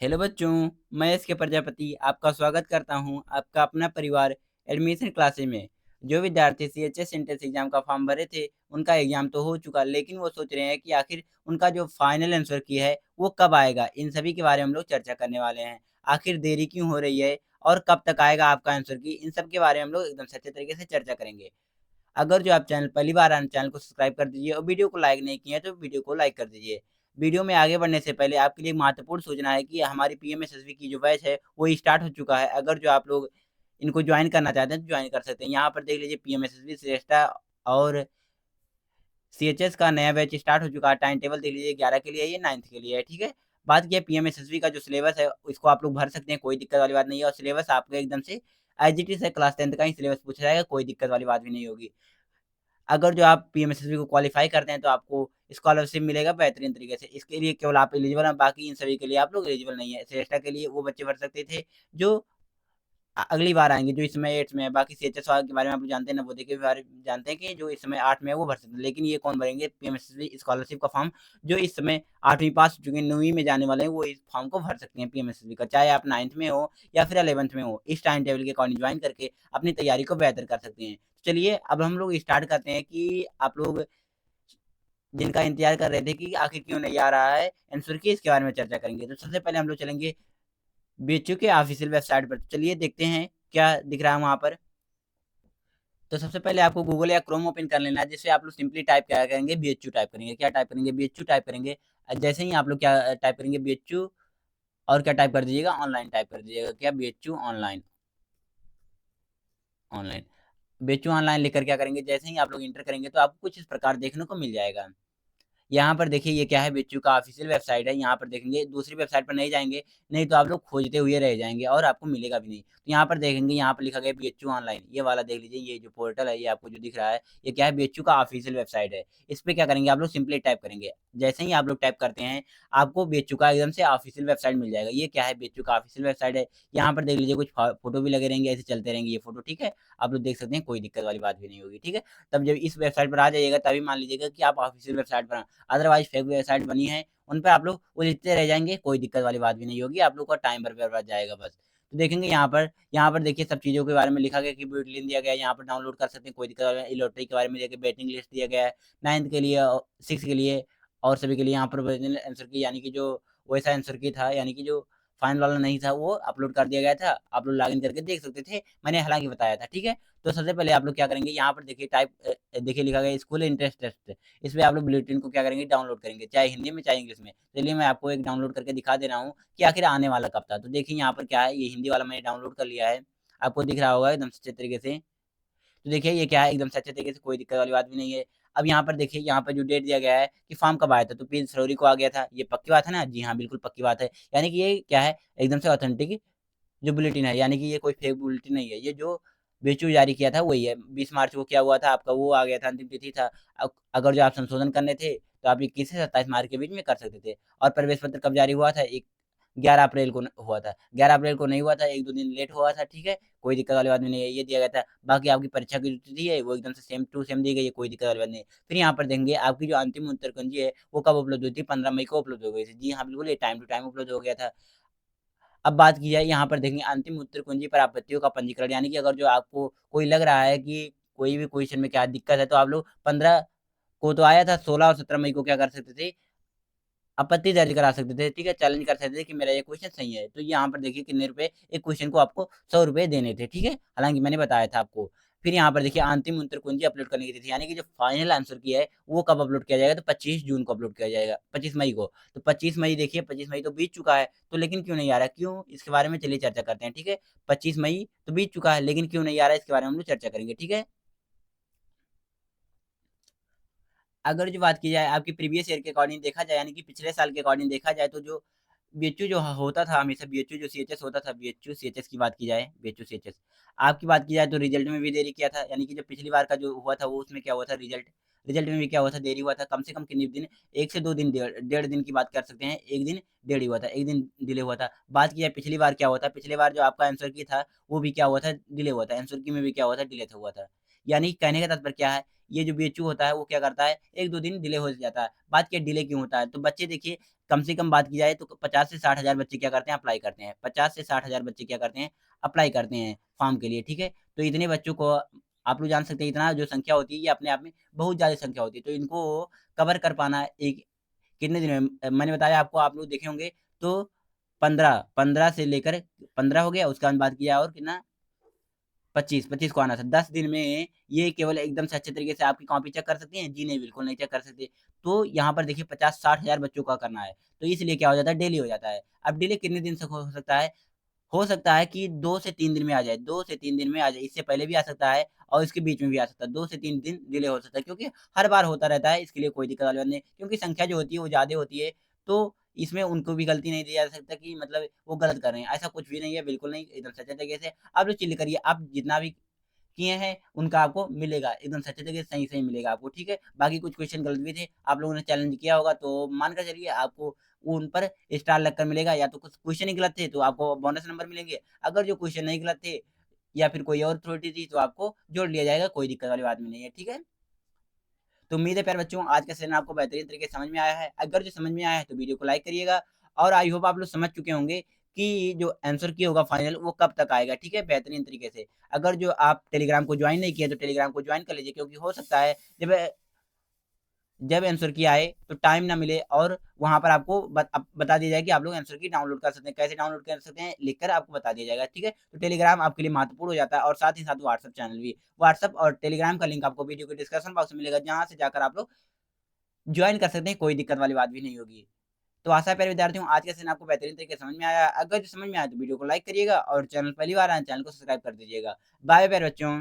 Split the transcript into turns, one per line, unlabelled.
Hello बच्चों, मैं S के प्रजापति आपका स्वागत करता हूं आपका अपना परिवार एडमिशन क्लासेस में। जो विद्यार्थी सीएचएस एंट्रेंस एग्जाम का फॉर्म भरे थे, उनका एग्जाम तो हो चुका, लेकिन वो सोच रहे हैं कि आखिर उनका जो फाइनल आंसर की है वो कब आएगा। इन सभी के बारे में हम लोग चर्चा करने वाले हैं। आखिर देरी क्यों हो रही है और कब तक आएगा आपका आंसर की, इन सब के बारे में हम लोग एकदम सच्चे तरीके से चर्चा करेंगे। अगर जो आप चैनल पहली बार आए हैं, चैनल को सब्सक्राइब कर दीजिए और वीडियो को लाइक नहीं किए हैं तो वीडियो को लाइक कर दीजिए। वीडियो में आगे बढ़ने से पहले आपके लिए महत्वपूर्ण सूचना है कि हमारी पीएमएसएसबी की जो बैच है वो स्टार्ट हो चुका है। अगर जो आप लोग इनको ज्वाइन करना चाहते हैं तो ज्वाइन कर सकते हैं। यहाँ पर देख लीजिए पीएमएसएसबी श्रेष्ठा और सीएचएस का नया बैच स्टार्ट हो चुका है। टाइम टेबल देख लीजिए 11 के लिए है, ये 9th के लिए है, ठीक है। बात की है पीएमएसएसबी का जो सिलेबस है इसको आप लोग भर सकते हैं, कोई दिक्कत वाली बात नहीं है। और सिलेबस आपका एकदम से एज इट इज है, क्लास 10th का ही सिलेबस पूछा जाएगा, कोई दिक्कत वाली बात भी नहीं होगी। अगर जो आप पीएमएसएसबी को क्वालीफाई करते हैं तो आपको स्कॉलरशिप मिलेगा बेहतरीन तरीके से। इसके लिए केवल आप एलिजिबल हैं, बाकी इन सभी के लिए आप लोग एलिजिबल नहीं है। श्रेष्ठा के लिए वो बच्चे भर सकते थे जो अगली बार आएँगे, जो इस समय 8th में है। बाकी सीएचएस वालों के बारे में आप लोग जानते हैं, नवोदय के बारे में जानते हैं कि जो इस समय 8 में है वो भर सकते हैं। लेकिन ये कौन भरेंगे पीएमएसएसबी स्कॉलरशिप का फॉर्म, जो इस समय 8वीं पास हो चुके हैं, 9वीं में जाने वाले हैं, वो इस फॉर्म को भर सकते हैं पीएमएसएसबी का। चाहे आप 9th में हो या फिर 11th में हो, इस टाइम टेबल के अकॉर्डिंग ज्वाइन करके अपनी तैयारी को बेहतर कर सकते हैं। चलिए अब हम लोग स्टार्ट करते हैं कि आप लोग जिनका इंतज़ार कर रहे थे कि आखिर क्यों नहीं आ रहा है आंसर की, इसके बारे में चर्चा करेंगे। तो सबसे पहले हम लोग चलेंगे बीएचयू के ऑफ़िशियल वेबसाइट पर। चलिए देखते हैं क्या दिख रहा है वहाँ पर। तो सबसे पहले आपको गूगल या क्रोम ओपन कर लेना है, जिससे आप लोग सिंपली टाइप क्या करेंगे, बीएचयू टाइप करेंगे। क्या टाइप करेंगे? बीएचयू टाइप करेंगे। जैसे ही आप लोग क्या टाइप करेंगे बीएचयू, और क्या टाइप कर दीजिएगा, ऑनलाइन टाइप कर दीजिएगा। क्या? BHU online, online. BHU online लिखकर क्या करेंगे, जैसे ही आप लोग एंटर करेंगे तो आपको कुछ इस प्रकार देखने को मिल जाएगा। यहाँ पर देखिए ये क्या है, बिच्छू का ऑफिशियल वेबसाइट है। यहाँ पर देखेंगे, दूसरी वेबसाइट पर नहीं जाएँगे, नहीं तो आप लोग खोजते हुए रह जाएँगे और आपको मिलेगा भी नहीं। तो यहाँ पर देखेंगे, यहाँ पर लिखा गया है बीएचयू ऑनलाइन, ये वाला देख लीजिए। ये जो पोर्टल है, ये आपको जो दिख रहा है, ये क्या है, बीएचयू का ऑफिशियल वेबसाइट है। इस पे क्या करेंगे, आप लोग सिंपली टाइप करेंगे। जैसे ही आप लोग टाइप करते हैं, आपको बीएचयू का एकदम से ऑफिशियल वेबसाइट मिल जाएगा। ये क्या है, बीएचयू का ऑफिशियल वेबसाइट है। यहाँ पर देख लीजिए कुछ फ़ोटो भी लगे रहेंगे, ऐसे चलते रहेंगे ये फ़ोटो, ठीक है। आप लोग देख सकते हैं, कोई दिक्कत वाली बात भी नहीं होगी, ठीक है। तब जब इस वेबसाइट पर आ जाइएगा, तभी मान लीजिएगा कि आप ऑफिशियल वेबसाइट पर, अदरवाइज़ फेक वेबसाइट बनी है, उन पे आप लोग उलझते रह जाएँगे, कोई दिक्कत वाली बात भी नहीं होगी, आप लोग का टाइम बर्बाद जाएगा बस। तो देखेंगे यहाँ पर देखिए सब चीज़ों के बारे में लिखा गया है कि बुलेटिन लिंक दिया गया है, यहाँ पर डाउनलोड कर सकते हैं, कोई दिक्कत वाली नहीं। लॉटरी के बारे में दिया गया, बेटिंग लिस्ट दिया गया है, 9th के लिए 6th के लिए और सभी के लिए। यहाँ पर ओरिजिनल आंसर की, यानी कि जो वैसा आंसर की था, यानी कि जो फाइनल वाला नहीं था, वो अपलोड कर दिया गया था। आप लोग लॉगिन करके देख सकते थे, मैंने हालाँकि बताया था, ठीक है। तो सबसे पहले आप लोग क्या करेंगे, यहाँ पर देखिए देखिए लिखा गया है स्कूल इंट्रेंस टेस्ट। इस पे आप लोग बुलेटिन को क्या करेंगे, डाउनलोड करेंगे, चाहे हिंदी में चाहे इंग्लिश में। चलिए मैं आपको एक डाउनलोड करके दिखा दे रहा हूँ कि आखिर आने वाला कब था। तो देखिए यहाँ पर क्या है, ये हिंदी वाला मैंने डाउनलोड कर लिया है। आपको दिख रहा होगा एकदम अच्छे तरीके से। तो देखिए ये क्या है, एकदम से अच्छे तरीके से, कोई दिक्कत वाली बात भी नहीं है। अब यहाँ पर देखिए, यहाँ पर जो डेट दिया गया है कि फॉर्म कब आया था, तो 20 फरवरी को आ गया था। ये पक्की बात है ना? जी हाँ, बिल्कुल पक्की बात है। यानी कि ये क्या है, एकदम से ऑथेंटिक जो बुलेटिन है, यानी कि ये कोई फेक बुलेटिन नहीं है। ये जो बीएचयू जारी किया था वही है। 20 मार्च को क्या हुआ था आपका, वो आ गया था, अंतिम तिथि था। अगर जो आप संशोधन करने थे, तो आप 21 से 27 मार्च के बीच में कर सकते थे। और प्रवेश पत्र कब जारी हुआ था? एक 11 अप्रैल को हुआ था। 11 अप्रैल को नहीं हुआ था, 1-2 दिन लेट हुआ था, ठीक है? कोई दिक्कत वाली बात भी नहीं है, ये दिया गया था। बाकी आपकी परीक्षा की जो तिथि है, वो एकदम से सेम टू सेम दी गई है, कोई दिक्कत वाली बात नहीं है। फिर यहाँ पर देखेंगे आपकी जो अंतिम उत्तर कुंजी है, वो कब उपलब्ध हुई थी? 15 मई को उपलब्ध हो गई थी। जी हाँ, बिल्कुल ये टाइम टू टाइम उपलब्ध हो गया था। अब बात की जाए, यहाँ पर देखेंगे अंतिम उत्तर कुंजी पर आपत्तियों का पंजीकरण, यानी कि अगर जो आपको कोई लग रहा है कि कोई भी क्वेश्चन में क्या दिक्कत है, तो आप लोग 15 को तो आया था, 16 और 17 मई को क्या कर सकते थे, आपत्ति दर्ज करा सकते थे, ठीक है? चैलेंज कर सकते थे कि मेरा ये क्वेश्चन सही है। तो यहाँ पर देखिए कितने रुपए, एक क्वेश्चन को आपको ₹100 देने थे, ठीक है? हालाँकि मैंने बताया था आपको। फिर यहाँ पर देखिए अंतिम उत्तर कुंजी अपलोड करने की तिथि, यानी कि जो फाइनल आंसर की है, वो कब अपलोड किया जाएगा, तो 25 जून को अपलोड किया जाएगा, 25 मई को। तो 25 मई देखिए, 25 मई तो बीत चुका है, तो लेकिन क्यों नहीं आ रहा है? क्यों? इसके बारे में चलिए चर्चा करते हैं, ठीक है? 25 मई तो बीत चुका है, लेकिन क्यों नहीं आ रहा है, इसके बारे में हम लोग चर्चा करेंगे, ठीक है? अगर जो बात की जाए आपकी प्रीवियस ईयर के अकॉर्डिंग देखा जाए, यानी कि पिछले साल के अकॉर्डिंग देखा जाए, तो जो बीएचयू जो होता था हमेशा, बीएचयू जो सीएचएस होता था, बीएचयू सीएचएस की बात की जाए, बीएचयू सीएचएस आपकी बात की जाए तो रिजल्ट में भी देरी किया था। यानी कि जो पिछली बार का जो हुआ था, वो उसमें क्या हुआ था, रिजल्ट रिजल्ट में भी क्या हुआ था, देरी हुआ था। कम से कम कितने दिन, 1 से 2 दिन, डेढ़ दिन की बात कर सकते हैं। 1 दिन देरी हुआ था, 1 दिन डिले हुआ था। बात की जाए पिछली बार क्या हुआ था, पिछली बार जो आपका आंसर की था, वो भी क्या हुआ था, डिले हुआ था। आंसर की में भी क्या हुआ था, डिले था हुआ था। यानी कि कहने का तात्पर्य क्या है, ये जो बीएचयू होता है, वो क्या करता है, 1-2 दिन डिले हो जाता है। बात क्या, डिले क्यों होता है? तो बच्चे देखिए, कम से कम बात की जाए तो 50 से 60 हज़ार बच्चे क्या करते हैं, अप्लाई करते हैं। 50 से 60 हज़ार बच्चे क्या करते हैं, अप्लाई करते हैं फॉर्म के लिए, ठीक है? तो इतने बच्चों को आप लोग जान सकते हैं, इतना जो संख्या होती है, ये अपने आप में बहुत ज़्यादा संख्या होती है। तो इनको कवर कर पाना एक कितने दिन में मैंने बताया आपको, आप लोग देखे होंगे तो 15 से लेकर 15 हो गया, उसके बाद बात किया और कितना 25 को आना था। 10 दिन में ये केवल एकदम से अच्छे तरीके से आपकी कॉपी चेक कर सकती हैं? जी नहीं, बिल्कुल नहीं चेक कर सकते। तो यहाँ पर देखिए 50-60 हज़ार बच्चों का करना है, तो इसलिए क्या हो जाता है, डिले हो जाता है। अब डिले कितने दिन तक हो सकता है? हो सकता है कि 2 से 3 दिन में आ जाए, 2 से 3 दिन में आ जाए, इससे पहले भी आ सकता है और इसके बीच में भी आ सकता है। 2 से 3 दिन डिले हो सकता है, क्योंकि हर बार होता रहता है, इसके लिए कोई दिक्कत वाली बात नहीं है। क्योंकि संख्या जो होती है वो ज़्यादा होती है, तो इसमें उनको भी गलती नहीं दी जा सकता कि मतलब वो गलत कर रहे हैं, ऐसा कुछ भी नहीं है, बिल्कुल नहीं, एकदम सच्चे तरीके से आप लोग चिल करिए, आप जितना भी किए हैं, उनका आपको मिलेगा, एकदम सच्चे तरीके से सही-सही मिलेगा आपको, ठीक है? बाकी कुछ क्वेश्चन गलत भी थे, आप लोगों ने चैलेंज किया होगा, तो मान कर चलिए आपको उन पर स्टार लगकर मिलेगा, या तो कुछ क्वेश्चन ही गलत थे, तो आपको बोनस नंबर मिलेंगे। अगर जो क्वेश्चन नहीं गलत थे या फिर कोई और त्रुटि थी, तो आपको जोड़ लिया जाएगा, कोई दिक्कत वाली बात भी नहीं है, ठीक है? तो उम्मीद है प्यारे बच्चों आज का सेशन आपको बेहतरीन तरीके से समझ में आया है। अगर जो समझ में आया है तो वीडियो को लाइक करिएगा और आई होप आप लोग समझ चुके होंगे कि जो आंसर की होगा फाइनल वो कब तक आएगा, ठीक है? बेहतरीन तरीके से। अगर जो आप टेलीग्राम को जॉइन नहीं किए तो टेलीग्राम को जॉइन कर लीजिए, क्योंकि हो सकता है जब जब आंसर की आए तो टाइम ना मिले और वहाँ पर आपको बता दिया जाए कि आप लोग आंसर की डाउनलोड कर सकते हैं। कैसे डाउनलोड कर सकते हैं? लिखकर आपको बता दिया जाएगा, ठीक है? तो टेलीग्राम आपके लिए महत्वपूर्ण हो जाता है और साथ ही साथ व्हाट्सएप चैनल भी। व्हाट्सएप और टेलीग्राम का लिंक आपको वीडियो के डिस्क्रिप्शन बॉक्स में मिलेगा, जहाँ से जाकर आप लोग जॉइन कर सकते हैं, कोई दिक्कत वाली बात भी नहीं होगी। तो आशा है प्यारे विद्यार्थियों आज का सेशन आपको बेहतरीन तरीके से समझ में आया। अगर जो समझ में आया तो वीडियो को लाइक करिएगा और चैनल पहली बार आए चैनल को सब्सक्राइब कर दीजिएगा। बाय प्यारे बच्चों।